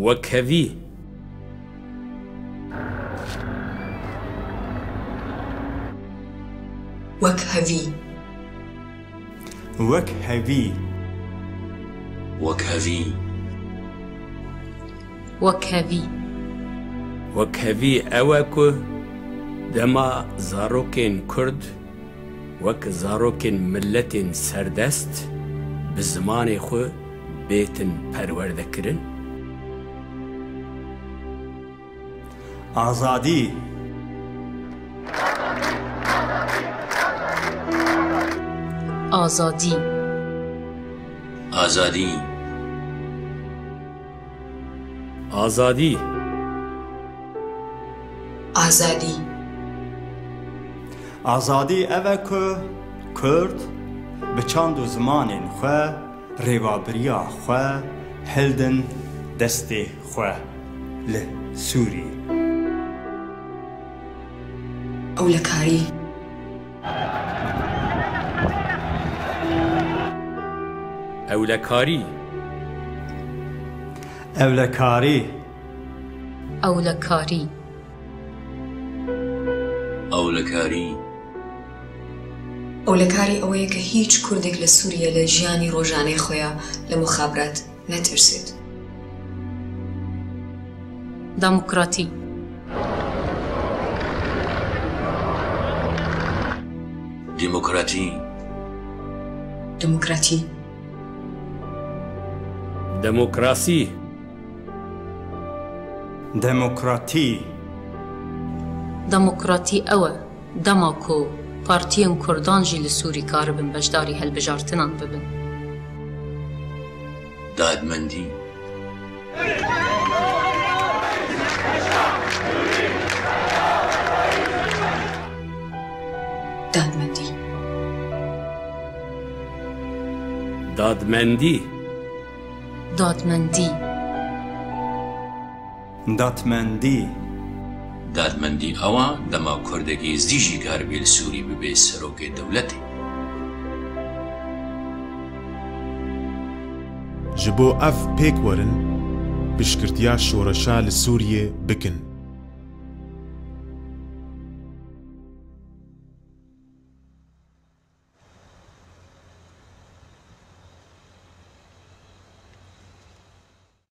وەکهەوی وەکهەوی وەکهەوی وەکهەوی وەکهەوی وەکهەوی ئەوە کو دەما زارۆکێن کورد وەک زارۆکێن ملەتێن سەردەست bi zimanê xwe bêtin perwerdekirin. ئازادی ئازادی ئازادی ئازادی ئازادی ئازادی ئەوە ku کورد bi çand û zimanên xwe rêvabiriya xwe hildin destê xwe li Sûriyê. ئەولەکاری ئەولەکاری ئەولەکاری ئەولەکاری ئەولەکاری ئەولەکاری ئەوەیە کە هیچ کوردێک لە سووریە لە ژیانی ڕۆژانەی خۆیان لە مخابرات نەترسێت. دەموکراتی دیموکراتی دموکراتی دەموکراسی دەموکراتی دەموکراتی ئەوە دەما کۆ پارتیên کوردان jî li Sûrî karibin beşdarî helbijartinan bibin. دادمەندی دادمەندی دادمەندی دادمەندی دادمەندی دادمەندی ئەوە دەما کوردێکی زیژی کاربێ لە سووری ببێ سەرۆکێ دەوڵەتێ. ji bo ev pêk werin piştgirtiya şoreşa li Sûriyê bikin.